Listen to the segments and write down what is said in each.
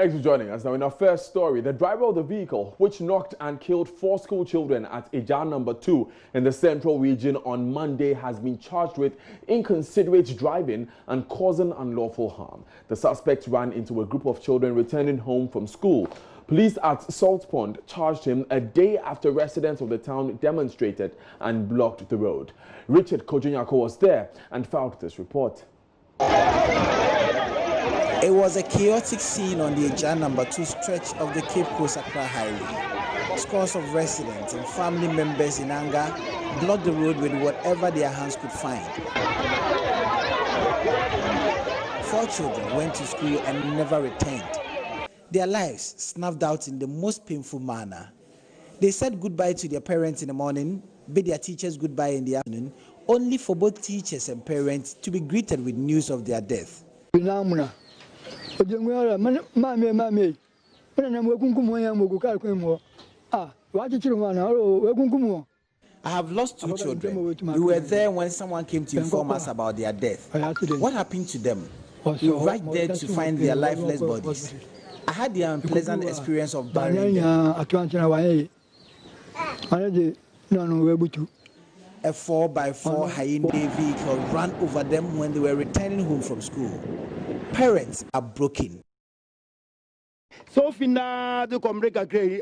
Thanks for joining us. Now, in our first story, the driver of the vehicle, which knocked and killed 4 school children at Eja number 2 in the central region on Monday, has been charged with inconsiderate driving and causing unlawful harm. The suspect ran into a group of children returning home from school. Police at Salt Pond charged him a day after residents of the town demonstrated and blocked the road. Richard Kojunyako was there and filed this report. It was a chaotic scene on the Eja number 2 stretch of the Cape Coast Accra Highway. Scores of residents and family members in anger blocked the road with whatever their hands could find. 4 children went to school and never returned. Their lives snuffed out in the most painful manner. They said goodbye to their parents in the morning, bid their teachers goodbye in the afternoon, only for both teachers and parents to be greeted with news of their death. I have lost 2 children. We were there when someone came to inform us about their death. What happened to them? We rushed there to find their lifeless bodies. I had the unpleasant experience of burying them. A 4x4 Hyundai vehicle ran over them when they were returning home from school. Parents are broken. So finna the comrade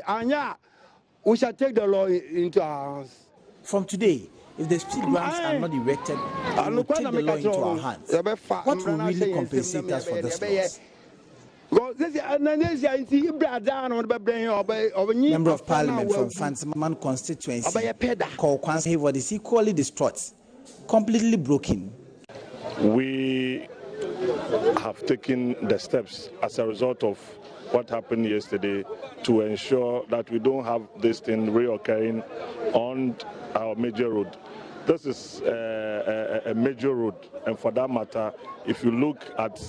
Anya, we shall take the law into our hands. From today, if the speed ramps are not erected, we will take the law into our hands. What will really compensate us for this loss? Member of Parliament from Fantiman constituency, Kokwan's Hayward, is equally distraught, completely broken. We have taken the steps as a result of what happened yesterday to ensure that we don't have this thing reoccurring on our major road. This is a major road, and for that matter, if you look at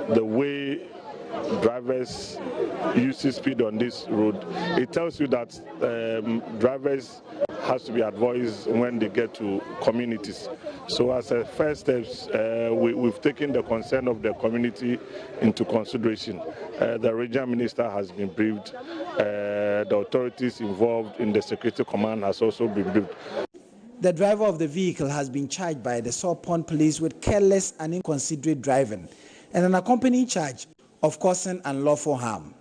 the way drivers use speed on this road, it tells you that drivers has to be advised when they get to communities. So as a first steps, we've taken the concern of the community into consideration. The regional minister has been briefed. The authorities involved in the security command has also been briefed. The driver of the vehicle has been charged by the Salt Pond police with careless and inconsiderate driving and an accompanying charge of causing unlawful harm.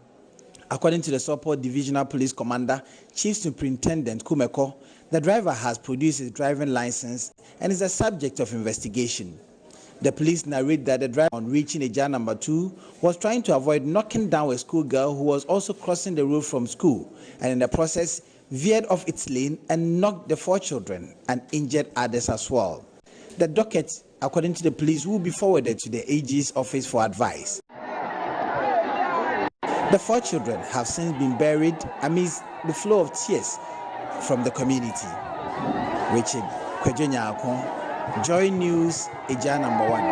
According to the Salt Pond Divisional Police Commander, Chief Superintendent Kumeko, the driver has produced his driving license and is a subject of investigation. The police narrate that the driver, on reaching Eja number 2, was trying to avoid knocking down a schoolgirl who was also crossing the road from school, and in the process veered off its lane and knocked the 4 children and injured others as well. The docket, according to the police, will be forwarded to the AG's office for advice. The 4 children have since been buried amidst the flow of tears from the community. Richard Kojunyako, JoyNews, Eja number 1.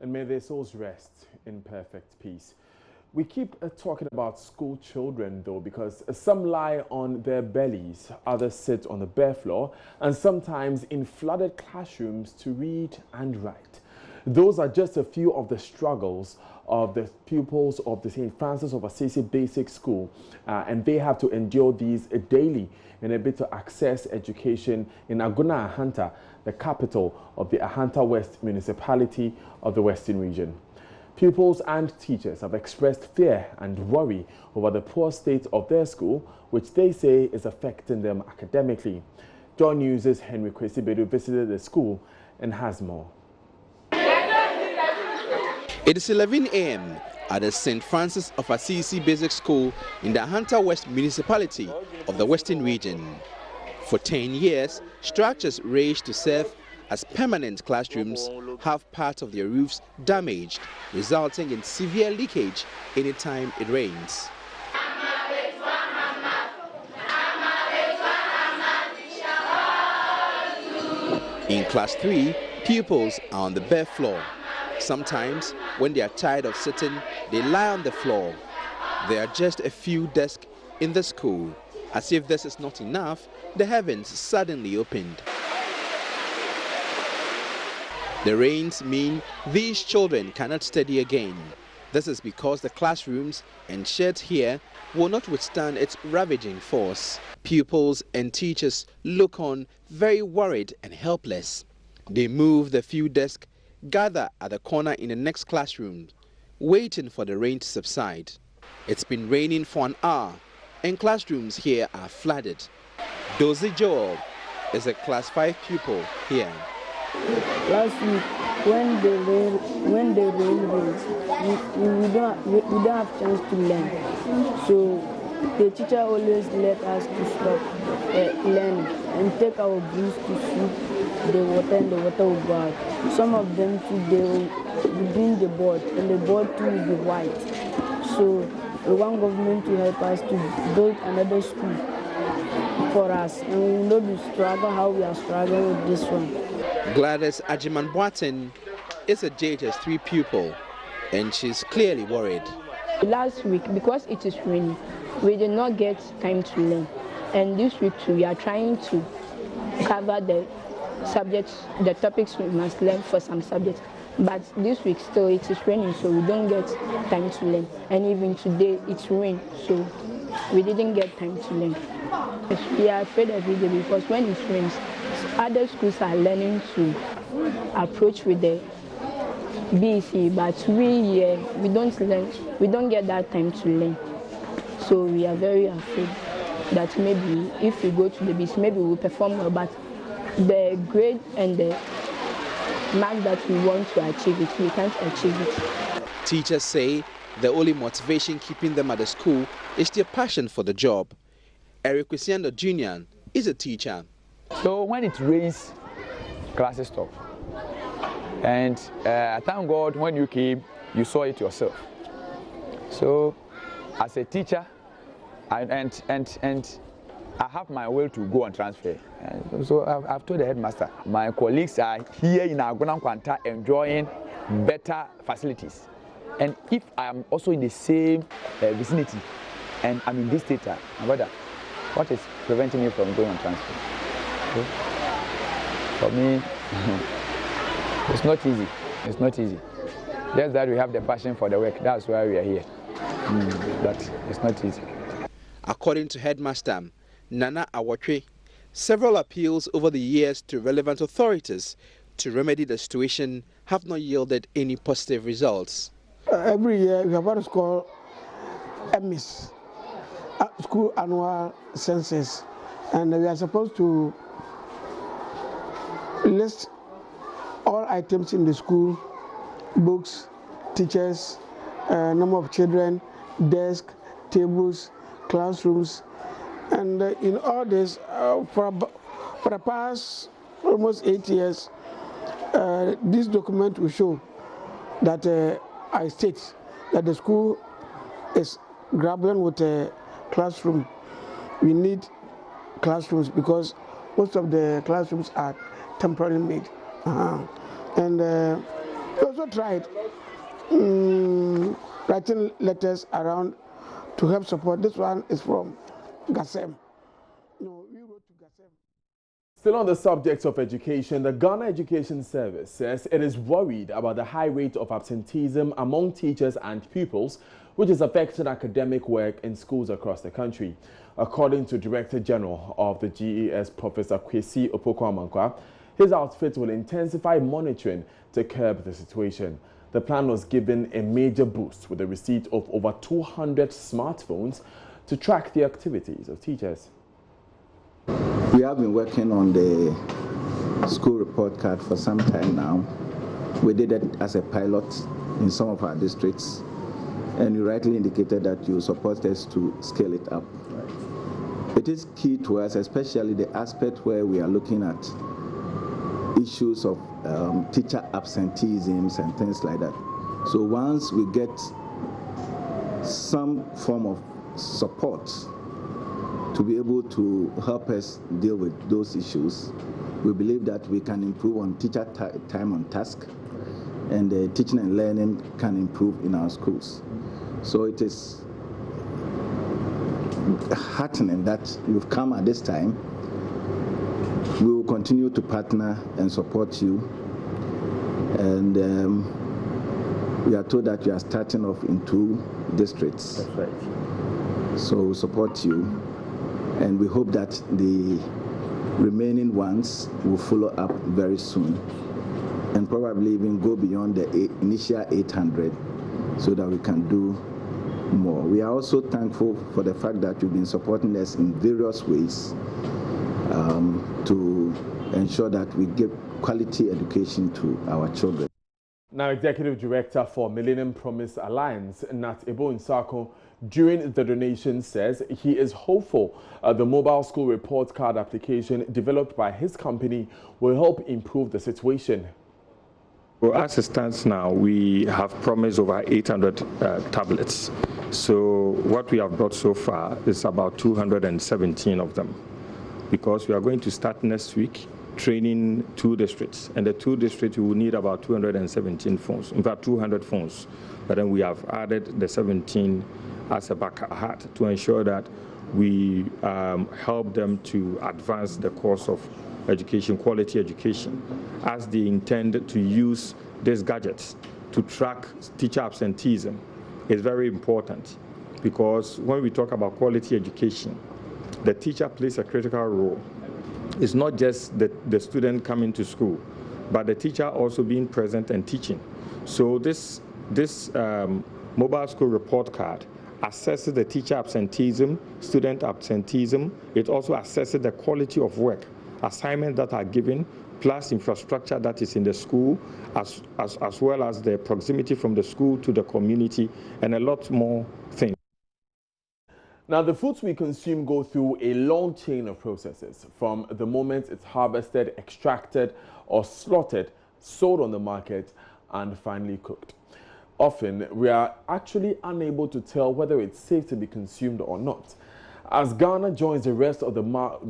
And may their souls rest in perfect peace. We keep talking about school children, though, because some lie on their bellies, others sit on the bare floor, and sometimes in flooded classrooms to read and write. Those are just a few of the struggles of the pupils of the St. Francis of Assisi Basic School, and they have to endure these daily in a bid to access education in Aguna Ahanta, the capital of the Ahanta West municipality of the Western region. Pupils and teachers have expressed fear and worry over the poor state of their school, which they say is affecting them academically. JoyNews' Henry Kwesibedu visited the school and has more. It is 11 a.m. at the St. Francis of Assisi Basic School in the Ahanta West municipality of the Western region. For 10 years, structures raised to serve as permanent classrooms have part of their roofs damaged, resulting in severe leakage anytime it rains. In Class 3, pupils are on the bare floor. Sometimes When they are tired of sitting, they lie on the floor. There are just a few desks in the school. As if this is not enough, the heavens suddenly opened. The rains mean these children cannot study again. This is because the classrooms and sheds here will not withstand its ravaging force. Pupils and teachers look on very worried and helpless. They move the few desks, gather at the corner in the next classroom, waiting for the rain to subside. It's been raining for an hour and classrooms here are flooded. Dozie Joel is a class 5 pupil here. Last week, when the rain rains, we don't have chance to learn. So the teacher always let us to stop learning and take our brooms to sweep the water, and the water will go out. Some of them too, they will bring the board, and the board too will be white. So we want government to help us to build another school for us, and we will not be struggle how we are struggling with this one. Gladys Ajiman Boatin is a JHS 3 pupil, and she's clearly worried. Last week, because it is raining, we did not get time to learn. And this week too, we are trying to cover the subjects, the topics we must learn for some subjects. But this week still it is raining, so we don't get time to learn. And even today it's rain, so we didn't get time to learn. We are afraid every day because when it rains, other schools are learning to approach with the BC, but we don't learn, we don't get that time to learn. So we are very afraid that maybe if we go to the BC, maybe we'll perform well, but the grade and the mark that we want to achieve it, we can't achieve it. Teachers say the only motivation keeping them at the school is their passion for the job. Eric Kwesiando Jr. is a teacher. So when it rains, classes stop. And thank God when you came, you saw it yourself. So as a teacher, and I have my will to go and transfer. And so I've told the headmaster, my colleagues are here in Agona Kwanta enjoying better facilities. And if I am also in the same vicinity and I'm in this data, brother, what is preventing me from going on transfer? Okay. For me, it's not easy. It's not easy. Just that we have the passion for the work. That's why we are here. But it's not easy. According to Headmaster Nana Awatwe, several appeals over the years to relevant authorities to remedy the situation have not yielded any positive results. Every year we have what is called EMIS, School Annual Census, and we are supposed to list all items in the school, books, teachers, number of children, desk, tables, classrooms, and in all this, for the past almost 8 years, this document will show that I state that the school is grappling with a classroom. We need classrooms because most of the classrooms are temporarily made. And we also tried writing letters around to help support. This one is from GASEM. No, we wrote to GASEM. Still on the subject of education, the Ghana Education Service says it is worried about the high rate of absenteeism among teachers and pupils, which is affecting academic work in schools across the country. According to Director General of the GES, Professor Kwesi Opoku-Amankwa, his outfit will intensify monitoring to curb the situation. The plan was given a major boost with the receipt of over 200 smartphones to track the activities of teachers. We have been working on the school report card for some time now. We did it as a pilot in some of our districts, and you rightly indicated that you support us to scale it up. It is key to us, especially the aspect where we are looking at issues of teacher absenteeisms and things like that. So once we get some form of support to be able to help us deal with those issues, we believe that we can improve on teacher time on task, and the teaching and learning can improve in our schools. So it is heartening that you've come at this time. We will continue to partner and support you. And we are told that you are starting off in 2 districts. That's right. So we support you. And we hope that the remaining ones will follow up very soon. And probably even go beyond the initial 800 so that we can do more. We are also thankful for the fact that you've been supporting us in various ways to ensure that we give quality education to our children. Now, Executive Director for Millennium Promise Alliance, Nat Ebo Nsako, during the donation says he is hopeful the mobile school report card application developed by his company will help improve the situation. Well, as it stands now, we have promised over 800 tablets. So what we have brought so far is about 217 of them, because we are going to start next week training 2 districts, and the 2 districts we will need about 217 phones, in fact 200 phones. But then we have added the 17 as a backup to ensure that we help them to advance the course of education, quality education, as they intend to use these gadgets to track teacher absenteeism. Is very important, because when we talk about quality education, the teacher plays a critical role. It's not just the student coming to school, but the teacher also being present and teaching. So this mobile school report card assesses the teacher absenteeism, student absenteeism. It also assesses the quality of work, assignments that are given, plus infrastructure that is in the school, as well as the proximity from the school to the community, and a lot more things. Now, the foods we consume go through a long chain of processes, from the moment it's harvested, extracted, or slaughtered, sold on the market, and finally cooked. Often, we are actually unable to tell whether it's safe to be consumed or not. As Ghana joins the rest of the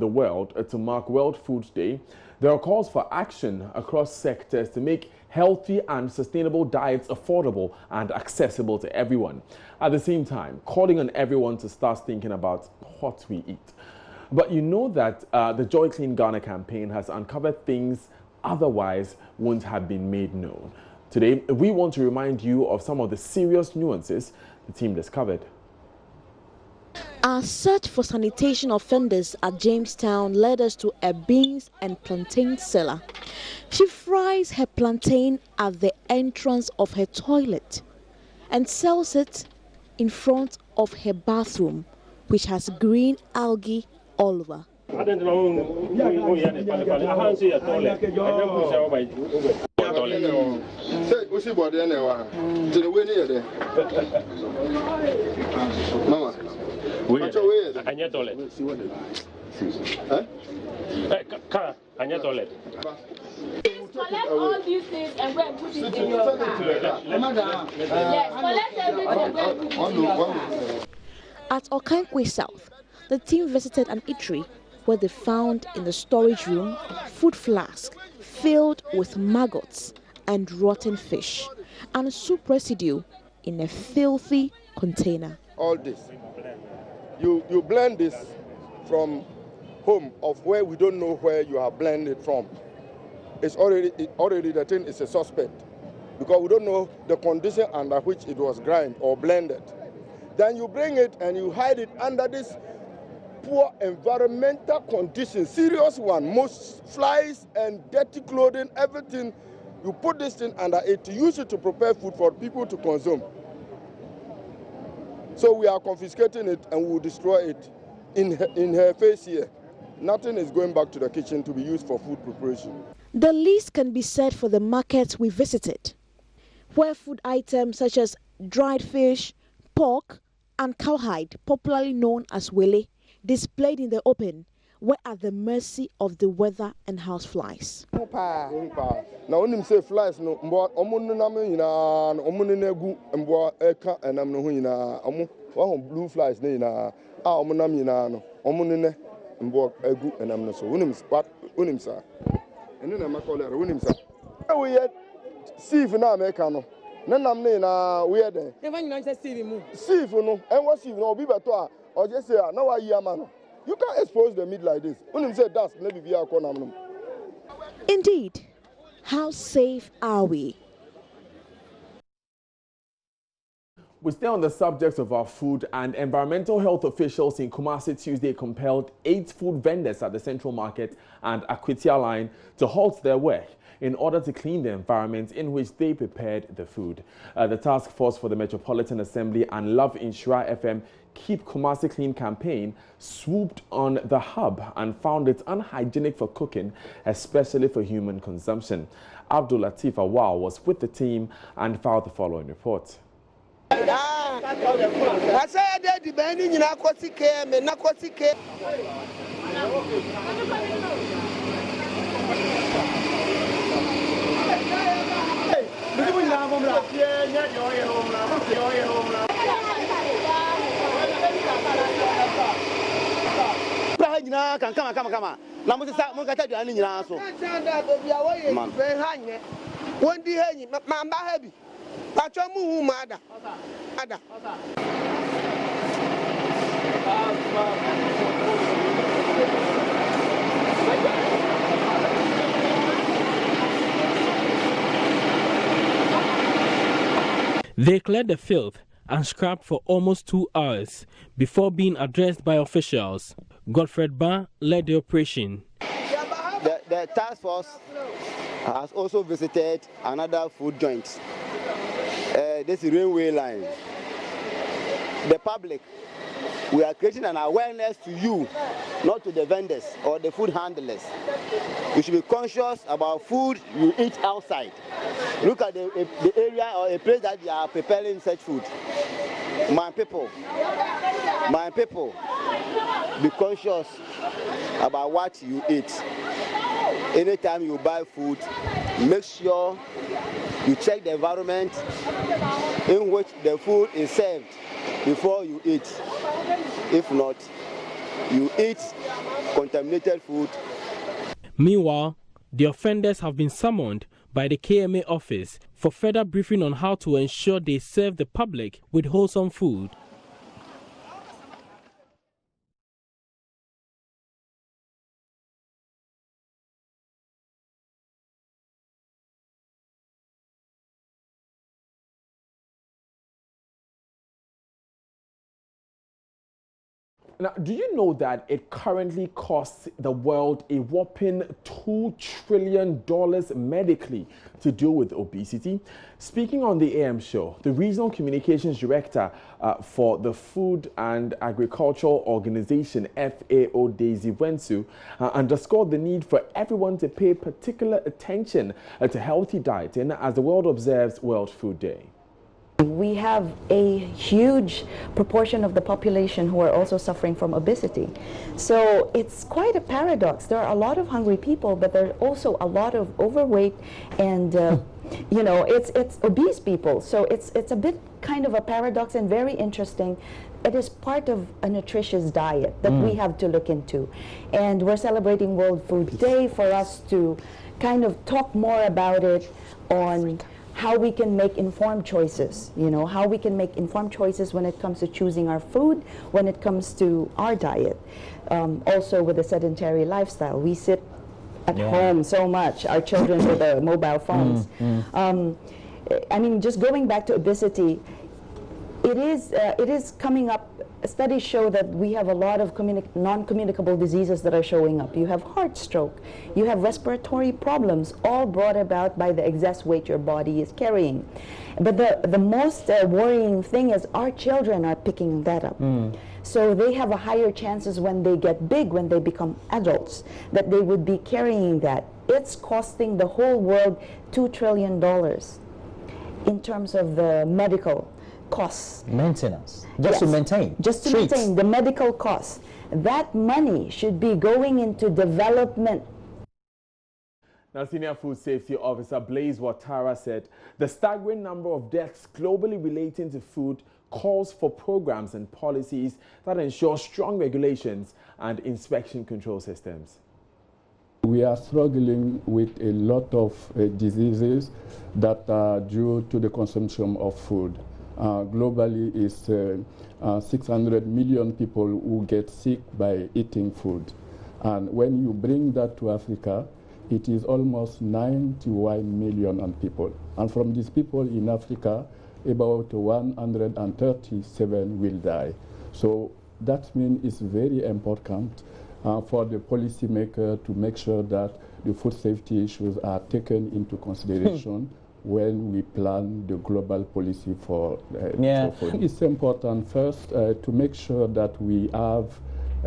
world to mark World Food Day, there are calls for action across sectors to make healthy and sustainable diets affordable and accessible to everyone. At the same time, calling on everyone to start thinking about what we eat. But you know that the Joy Clean Ghana campaign has uncovered things otherwise wouldn't have been made known. Today, we want to remind you of some of the serious nuances the team discovered. Our search for sanitation offenders at Jamestown led us to a beans and plantain seller. She fries her plantain at the entrance of her toilet and sells it in front of her bathroom, which has green algae all over. Collect all these things and go and put it in your car. Yes, collect everything and go and put it in your car. At Okankwe South, the team visited an eatery where they found in the storage room food flasks filled with maggots and rotten fish, and soup residue in a filthy container. All this, you blend this from home of where we don't know where you have blended from. It's already the thing is a suspect, because we don't know the condition under which it was ground or blended. Then you bring it and you hide it under this poor environmental conditions, serious one, most flies and dirty clothing, everything. You put this thing under it to use it to prepare food for people to consume. So we are confiscating it and we will destroy it in her face here. Nothing is going back to the kitchen to be used for food preparation. The least can be said for the markets we visited, where food items such as dried fish, pork, and cowhide, popularly known as wele, displayed in the open, were at the mercy of the weather and houseflies. Now when you say flies, no, blue flies, sieve na America no. Nanam ne na we there. Never you know sieve mu. Sieve no, and what sieve no be better or just say na wa year man. You can't expose the meat like this. When you say that's maybe be a. Indeed, how safe are we? We stay on the subject of our food, and environmental health officials in Kumasi Tuesday compelled 8 food vendors at the Central Market and Akwitia Line to halt their work in order to clean the environment in which they prepared the food. The Task Force for the Metropolitan Assembly and Love Inshura FM Keep Kumasi Clean campaign swooped on the hub and found it unhygienic for cooking, especially for human consumption. Abdul Latif Awal was with the team and filed the following report. They cleared the filth and scrapped for almost 2 hours before being addressed by officials. Godfred Ba led the operation. The task force has also visited another food joint. This railway line. The public, we are creating an awareness to you, not to the vendors or the food handlers. You should be conscious about food you eat outside. Look at the area or a place that they are preparing such food. My people, be conscious about what you eat. Anytime you buy food, make sure you check the environment in which the food is served before you eat. If not, you eat contaminated food. Meanwhile, the offenders have been summoned by the KMA office for further briefing on how to ensure they serve the public with wholesome food. Now, do you know that it currently costs the world a whopping $2 trillion medically to deal with obesity? Speaking on the AM show, the Regional Communications Director for the Food and Agricultural Organization, FAO, Daisy Wensu, underscored the need for everyone to pay particular attention to healthy dieting as the world observes World Food Day. We have a huge proportion of the population who are also suffering from obesity. So it's quite a paradox. There are a lot of hungry people, but there are also a lot of overweight and, you know, it's obese people. So it's a bit kind of a paradox and very interesting. It is part of a nutritious diet that we have to look into. And we're celebrating World Food Day for us to kind of talk more about it on how we can make informed choices, you know, how we can make informed choices when it comes to choosing our food, when it comes to our diet. Also with a sedentary lifestyle, we sit at home so much, our children with their mobile phones. I mean, just going back to obesity, it is coming up. Studies show that we have a lot of non-communicable diseases that are showing up. You have heart stroke, you have respiratory problems, all brought about by the excess weight your body is carrying. But the most worrying thing is our children are picking that up. So they have a higher chances when they get big, when they become adults, that they would be carrying that. It's costing the whole world $2 trillion in terms of the medical costs. Maintenance, just to maintain. Just to maintain the medical costs. That money should be going into development. Now, Senior Food Safety Officer Blaise Ouattara said the staggering number of deaths globally relating to food calls for programs and policies that ensure strong regulations and inspection control systems. We are struggling with a lot of diseases that are due to the consumption of food. Globally, it's 600 million people who get sick by eating food. And when you bring that to Africa, it is almost 91 million people. And from these people in Africa, about 137 will die. So that means it's very important for the policymaker to make sure that the food safety issues are taken into consideration when we plan the global policy for food. It's important first to make sure that we have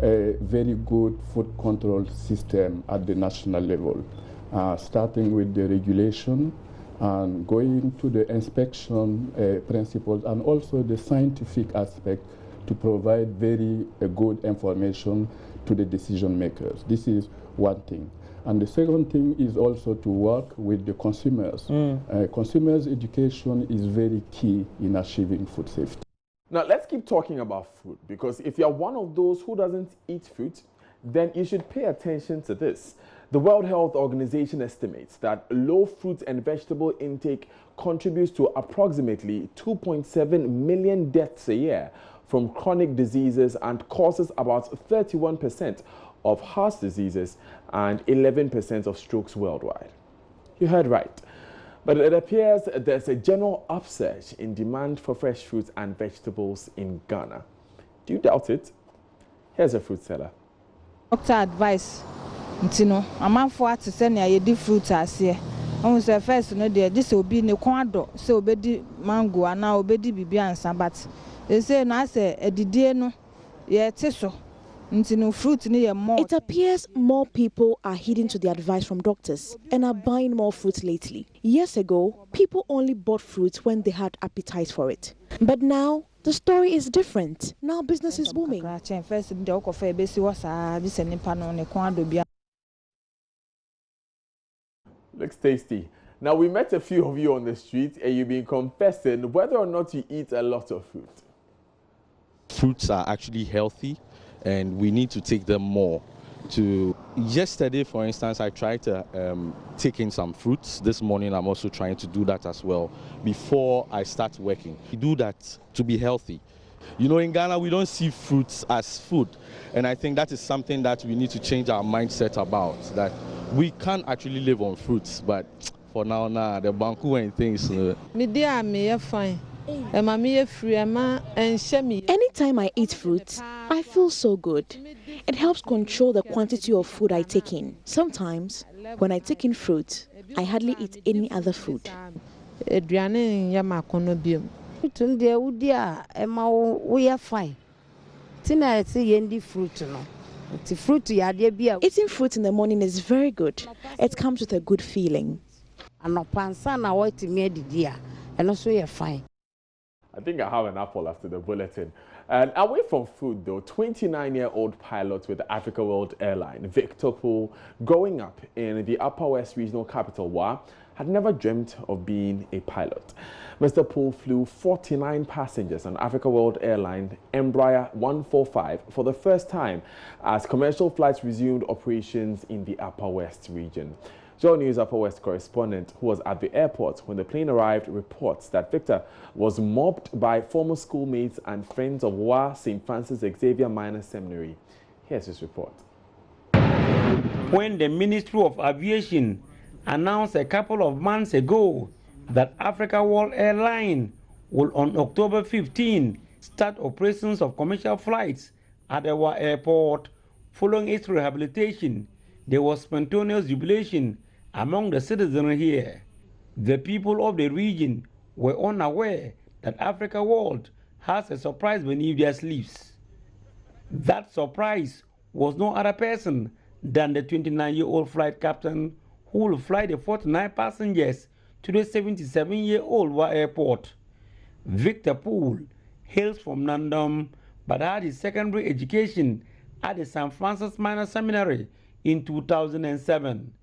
a very good food control system at the national level, starting with the regulation and going to the inspection principles and also the scientific aspect to provide very good information to the decision makers. This is one thing. And the second thing is also to work with the consumers. Consumers' education is very key in achieving food safety. Now, let's keep talking about food, because if you're one of those who doesn't eat fruit, then you should pay attention to this. The World Health Organization estimates that low fruit and vegetable intake contributes to approximately 2.7 million deaths a year from chronic diseases and causes about 31% of heart diseases and 11% of strokes worldwide. You heard right. But it appears there's a general upsurge in demand for fresh fruits and vegetables in Ghana. Do you doubt it? Here's a fruit seller. Doctor advice, I'm on for to send you the fruit as here. I say first, no, this will be no quando, so be mango and now be bibiansa, but they say, no, I say, a didiano, yeah, tisso. It appears more people are heeding to the advice from doctors and are buying more fruit lately. Years ago, people only bought fruit when they had appetite for it. But now, the story is different. Now business is booming. Looks tasty. Now, we met a few of you on the street and you've been confessing whether or not you eat a lot of fruit. Fruits are actually healthy, and we need to take them more. Yesterday, for instance, I tried to take in some fruits. This morning, I'm also trying to do that as well before I start working. We do that to be healthy. You know, in Ghana, we don't see fruits as food. And I think that is something that we need to change our mindset about, that we can actually live on fruits, but for now, the banku and things. Midday, I'm fine. Anytime I eat fruit, I feel so good. It helps control the quantity of food I take in. Sometimes, when I take in fruit, I hardly eat any other food. Eating fruit in the morning is very good. It comes with a good feeling. I think I have an apple after the bulletin. And away from food, though, 29-year-old pilot with the Africa World Airline, Victor Poole, growing up in the Upper West regional capital, Wa, had never dreamt of being a pilot. Mr. Poole flew 49 passengers on Africa World Airline Embraer 145 for the first time as commercial flights resumed operations in the Upper West region. JoyNews Upper West correspondent who was at the airport when the plane arrived reports that Victor was mobbed by former schoolmates and friends of Wa St. Francis Xavier Minor Seminary. Here's his report. When the Ministry of Aviation announced a couple of months ago that Africa World Airline will on October 15 start operations of commercial flights at the Wa airport following its rehabilitation, there was spontaneous jubilation among the citizens here. The people of the region were unaware that Africa World has a surprise beneath their sleeves. That surprise was no other person than the 29-year-old flight captain who will fly the 49 passengers to the 77-year-old Wa airport. Victor Poole hails from Nandom but had his secondary education at the St. Francis Minor Seminary in 2007.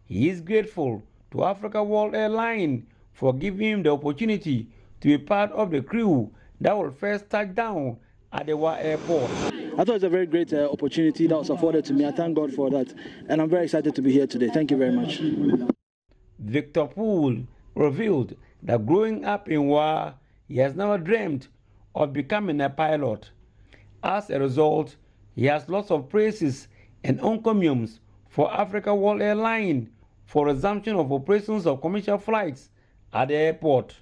He is grateful to Africa World Airline for giving him the opportunity to be part of the crew that will first touch down at the Wa airport. I thought it was a very great opportunity that was afforded to me. I thank God for that. And I'm very excited to be here today. Thank you very much. Victor Poole revealed that growing up in Wa, he has never dreamed of becoming a pilot. As a result, he has lots of praises and encomiums for Africa World Airlines for resumption of operations of commercial flights at the airport.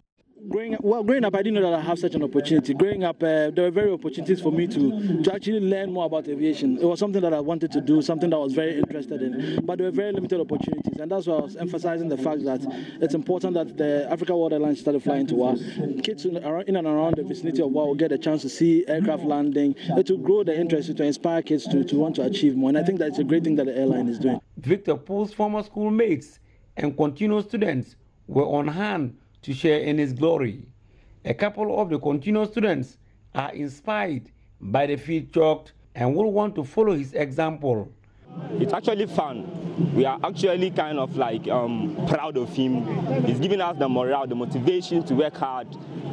Growing up, I didn't know that I have such an opportunity. Growing up, there were very opportunities for me to actually learn more about aviation. It was something that I wanted to do, something that I was very interested in, but there were very limited opportunities, and that's why I was emphasizing the fact that it's important that the Africa World Airlines started flying to WA. Kids in and around the vicinity of WA will get a chance to see aircraft landing, to grow the interest, to inspire kids to want to achieve more, and I think that's a great thing that the airline is doing. Victor Poole's former schoolmates and continuing students were on hand to share in his glory. A couple of the continuing students are inspired by the feat chalked and will want to follow his example. It's actually fun. We are actually kind of like proud of him. He's giving us the morale, the motivation to work hard.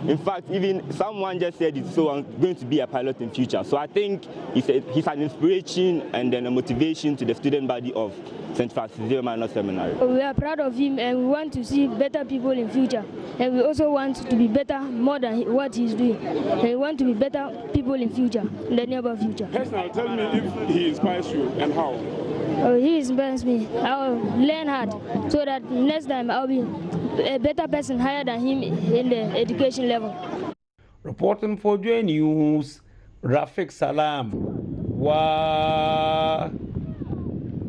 In fact, even someone just said it's so going to be a pilot in future. So I think he's an inspiration and then a motivation to the student body of St. Francis Xavier Minor Seminary. We are proud of him and we want to see better people in future. And we also want to be better more than what he's doing. And we want to be better people in future, in the nearby future. Personally, tell me if he inspires you and how. He inspires me. I'll learn hard so that next time I'll be a better person higher than him in the education level. Reporting for JoyNews, Rafiq Salam. Wow.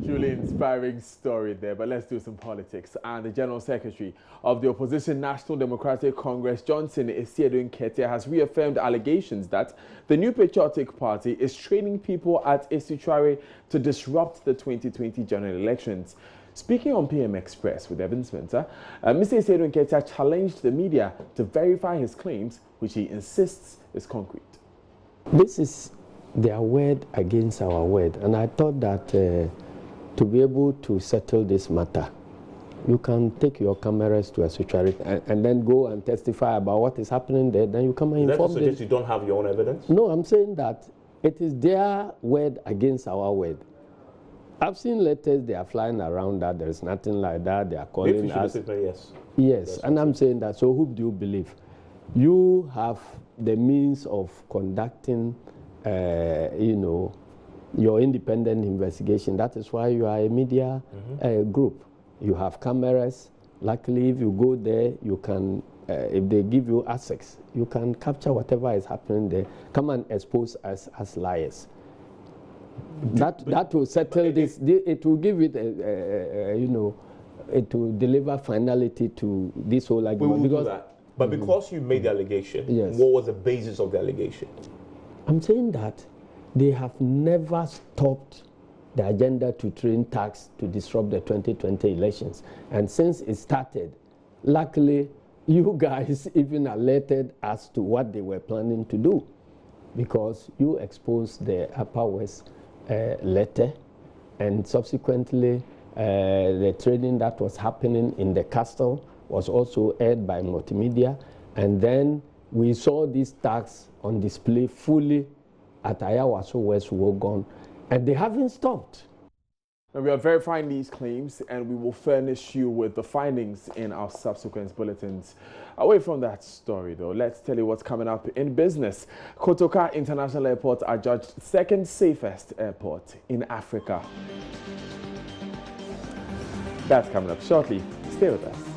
Truly inspiring story there, but let's do some politics. And the General Secretary of the Opposition National Democratic Congress, Johnson Esiedun Ketia, has reaffirmed allegations that the New Patriotic Party is training people at Esuchare to disrupt the 2020 general elections. Speaking on PM Express with Evan Spencer, Mr. Esiedun Ketia challenged the media to verify his claims, which he insists is concrete. This is their word against our word, and I thought that to be able to settle this matter, you can take your cameras to a sanctuary and then go and testify about what is happening there. Then you come and inform them. Suggest you don't have your own evidence? No, I'm saying that it is their word against our word. I've seen letters, they are flying around that there is nothing like that. They are calling us. Yes. Yes, and I'm saying that. So who do you believe? You have the means of conducting, your independent investigation. That is why you are a media group. You have cameras. Luckily, if you go there, you can, if they give you access, you can capture whatever is happening there. Come and expose us as liars. That will settle this. It will give it, it will deliver finality to this whole argument. We will do that. But because you made the allegation, what was the basis of the allegation? I'm saying that they have never stopped the agenda to train thugs to disrupt the 2020 elections. And since it started, luckily, you guys even alerted us to what they were planning to do, because you exposed the Upper West letter, and subsequently the training that was happening in the castle was also aired by multimedia. And then we saw these thugs on display fully at Ayawaso West Wogon, and they haven't stopped. And we are verifying these claims, and we will furnish you with the findings in our subsequent bulletins. Away from that story, though, let's tell you what's coming up in business. Kotoka International Airport adjudged second safest airport in Africa. That's coming up shortly. Stay with us.